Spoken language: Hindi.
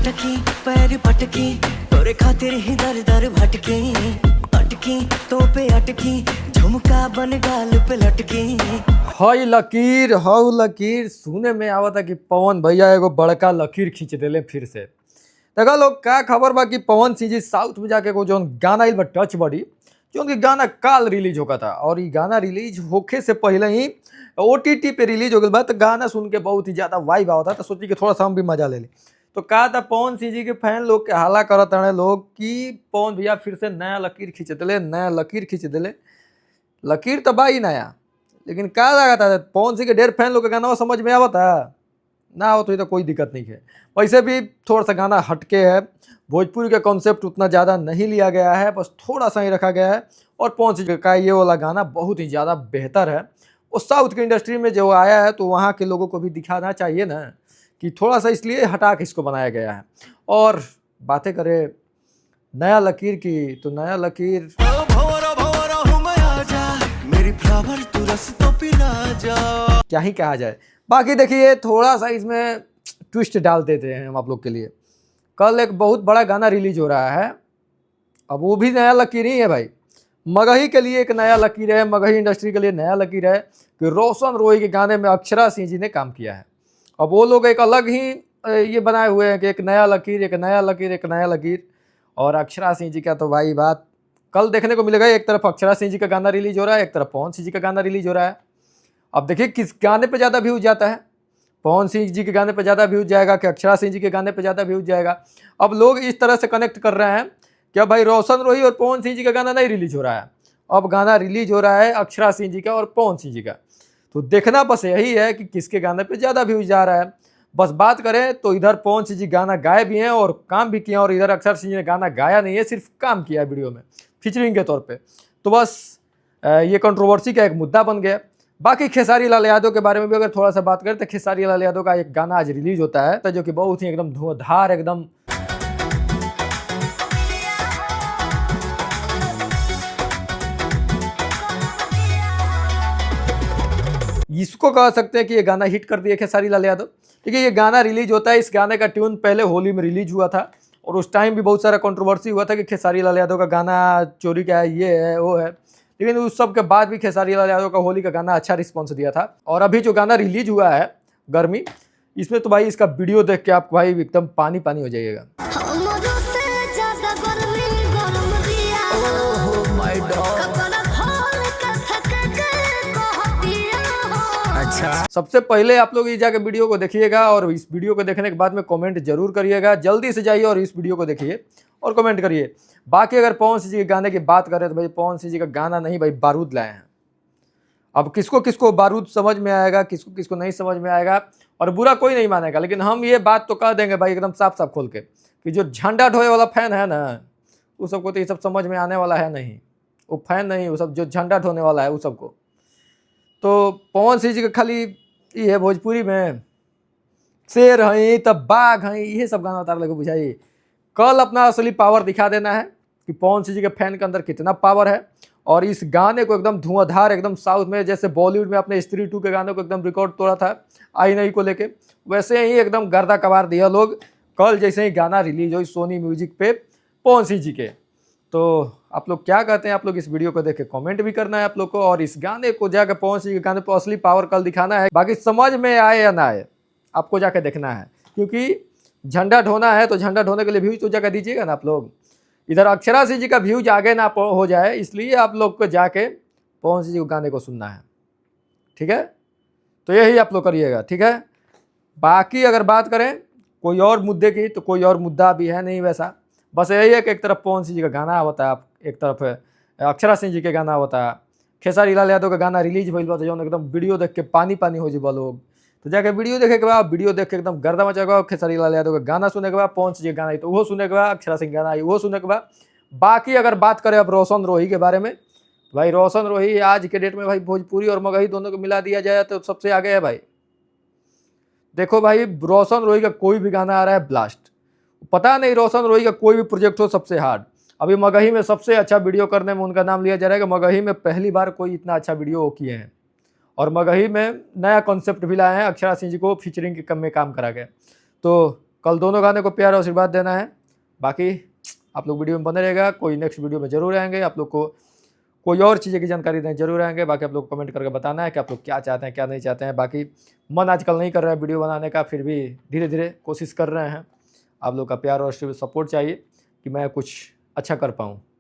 अटकी पैर पटकी तोरे खातिर ही दर दर भटकी अटकी तो पे अटकी झुमका बन गाल पे लटकी। हई लकीर हऊ लकीर सुने में आवता कि पवन भैया एगो बड़का लकीर खींच देले फिर से। देखा लोग का खबर बा कि पवन सिंह जी साउथ में जाके को जोन गाना आइल बा टच बॉडी, जो कि गाना काल रिलीज होगा था और ये गाना रिलीज होके से पहले ही OTT पे रिलीज हो गया बा। तो गाना सुन के बहुत ही ज्यादा वाइब आवता, तो सोची कि थोड़ा सा हम भी मजा ले ली। तो कहा था पवन सिंह जी के फैन लोग के हाला करत रहे लोग कि पवन भैया फिर से नया लकीर खींच दिले, नया लकीर खींच दिले। लकीर तो बा ही नया, लेकिन क्या लगा था पवन सिंह के ढेर फैन लोग का गाना समझ में आवता ना हो तो कोई दिक्कत नहीं है। वैसे भी थोड़ा सा गाना हटके है, भोजपुरी का कॉन्सेप्ट उतना ज़्यादा नहीं लिया गया है, बस थोड़ा सा ही रखा गया है। और पवन सिंह का ये वाला गाना बहुत ही ज़्यादा बेहतर है। वो साउथ की इंडस्ट्री में जो आया है तो वहाँ के लोगों को भी दिखाना चाहिए ना कि थोड़ा सा, इसलिए हटा के इसको बनाया गया है। और बातें करें नया लकीर की, तो नया लकीर क्या ही कहा जाए। बाकी देखिए थोड़ा सा इसमें ट्विस्ट डाल देते हैं हम आप लोग के लिए। कल एक बहुत बड़ा गाना रिलीज हो रहा है, अब वो भी नया लकीर ही है भाई। मगही के लिए एक नया लकीर है, मगही इंडस्ट्री के लिए नया लकीर है कि रोशन रोही के गाने में अक्षरा सिंह जी ने काम किया है। अब वो लोग एक अलग ही ये बनाए हुए हैं कि एक नया लकीर, एक नया लकीर, एक नया लकीर। और अक्षरा सिंह जी का तो भाई बात कल देखने को मिलेगा। एक तरफ अक्षरा सिंह जी का गाना रिलीज हो रहा है, एक तरफ पवन सिंह जी का गाना रिलीज हो रहा है। अब देखिए किस गाने पे ज़्यादा व्यूज जाता है, पवन सिंह जी के गाने पे ज़्यादा व्यूज जाएगा कि अक्षरा सिंह जी के गाने पे ज़्यादा व्यूज जाएगा। अब लोग इस तरह से कनेक्ट कर रहे हैं कि अब भाई रोशन रोही और पवन सिंह जी का गाना नहीं रिलीज हो रहा है, अब गाना रिलीज हो रहा है अक्षरा सिंह जी का और पवन सिंह जी का। तो देखना बस यही है कि किसके गाने पे ज़्यादा व्यूज जा रहा है। बस बात करें तो इधर पवन सिंह जी गाना गाए भी हैं और काम भी किए, और इधर अक्षरा सिंह जी ने गाना गाया नहीं है, सिर्फ काम किया है वीडियो में फीचरिंग के तौर पे। तो बस ये कंट्रोवर्सी का एक मुद्दा बन गया। बाकी खेसारी लाल यादव के बारे में भी अगर थोड़ा सा बात करें तो खेसारी लाल यादव का एक गाना आज रिलीज होता है, तो जो कि बहुत ही एकदम धुआंधार, एकदम इसको कह सकते हैं कि ये गाना हिट कर दिया खेसारी लाल यादव। ठीक है, ये गाना रिलीज होता है, इस गाने का ट्यून पहले होली में रिलीज हुआ था और उस टाइम भी बहुत सारा कंट्रोवर्सी हुआ था कि खेसारी लाल यादव का गाना चोरी का है, ये है वो है। लेकिन उस सब के बाद भी खेसारी लाल यादव का होली का गाना अच्छा रिस्पॉन्स दिया था। और अभी जो गाना रिलीज हुआ है गर्मी, इसमें तो भाई इसका वीडियो देख के आप भाई एकदम पानी पानी हो जाइएगा। सबसे पहले आप लोग ये जाके वीडियो को देखिएगा और इस वीडियो को देखने के बाद में कमेंट जरूर करिएगा। जल्दी से जाइए और इस वीडियो को देखिए और कमेंट करिए। बाकी अगर पवन सिंह जी के गाने की बात करें तो भाई पवन सिंह जी का गाना नहीं भाई, बारूद लाए हैं। अब किसको किसको बारूद समझ में आएगा, किसको किसको नहीं समझ में आएगा, और बुरा कोई नहीं मानेगा। लेकिन हम ये बात तो कह देंगे भाई एकदम साफ साफ खोल के कि जो झंडा ढोए वाला फैन है ना, उस सबको तो ये सब समझ में आने वाला है नहीं। वो फैन नहीं, वो सब जो झंडा ढोने वाला है उस सबको। तो पवन सिंह जी का खाली ये भोजपुरी में शेर हई तब बाघ हई, ये सब गाना उतार लगे बुझाइए। कल अपना असली पावर दिखा देना है कि पवन सिंह जी के फैन के अंदर कितना पावर है। और इस गाने को एकदम धुआंधार, एकदम साउथ में जैसे बॉलीवुड में अपने स्त्री 2 के गाने को एकदम रिकॉर्ड तोड़ा था आई नहीं को लेके, वैसे ही एकदम गर्दा कबार दिया लोग कल जैसे ही गाना रिलीज हुई सोनी म्यूजिक पे पवन सिंह जी के। तो आप लोग क्या कहते हैं, आप लोग इस वीडियो को देख के कमेंट भी करना है आप लोग को, और इस गाने को जाकर पवन सिंह के गाने पर असली पावर कल दिखाना है। बाकी समझ में आए या ना आए आपको जाके देखना है, क्योंकि झंडा ढोना है तो झंडा ढोने के लिए व्यूज तो जाकर दीजिएगा ना आप लोग। इधर अक्षरा सिंह जी का व्यूज आगे ना हो जाए, इसलिए आप लोग को जाके पवन सिंह जी के गाने को सुनना है। ठीक है, तो यही आप लोग करिएगा। ठीक है, बाकी अगर बात करें कोई और मुद्दे की, तो कोई और मुद्दा भी है नहीं वैसा। बस यही है कि एक तरफ पवन सिंह जी का गाना होता है, एक तरफ अक्षरा सिंह जी के गाना होता है। खेसारी लाल यादव का गाना रिलीज भइल बा तो जो एकदम वीडियो देख के पानी पानी हो जाए लोग। तो जाके वीडियो देखे के बाद, वीडियो देख के एकदम गर्दा मचेगा। खेसारी लाल यादव का गाना सुने के बाद, पवन सिंह जी का गाना आई तो वो सुने के बाद, अक्षरा सिंह गाना आई वो सुने के बाद। बाकी अगर बात करें अब रोशन रोही के बारे में, भाई रोशन रोही आज के डेट में भाई भोजपुरी और मगही दोनों को मिला दिया जाए तो सबसे आगे है भाई। देखो भाई रोशन रोही का कोई भी गाना आ रहा है ब्लास्ट, पता नहीं रोशन रोही का कोई भी प्रोजेक्ट हो सबसे हार्ड। अभी मगही में सबसे अच्छा वीडियो करने में उनका नाम लिया जा रहा है कि मगही में पहली बार कोई इतना अच्छा वीडियो किए हैं। और मगही में नया कॉन्सेप्ट भी लाए हैं, अक्षरा सिंह जी को फीचरिंग के कम में काम करा गया। तो कल दोनों गाने को प्यार और आशीर्वाद देना है। बाकी आप लोग वीडियो में बने रहेगा, कोई नेक्स्ट वीडियो में जरूर आएंगे। आप लोग को कोई और चीज़ें की जानकारी दें जरूर आएंगे। बाकी आप लोग कमेंट करके बताना है कि आप लोग क्या चाहते हैं क्या नहीं चाहते हैं। बाकी मन आजकल नहीं कर रहा है वीडियो बनाने का, फिर भी धीरे धीरे कोशिश कर रहे हैं। आप लोग का प्यार और सपोर्ट चाहिए कि मैं कुछ अच्छा कर पाऊँ।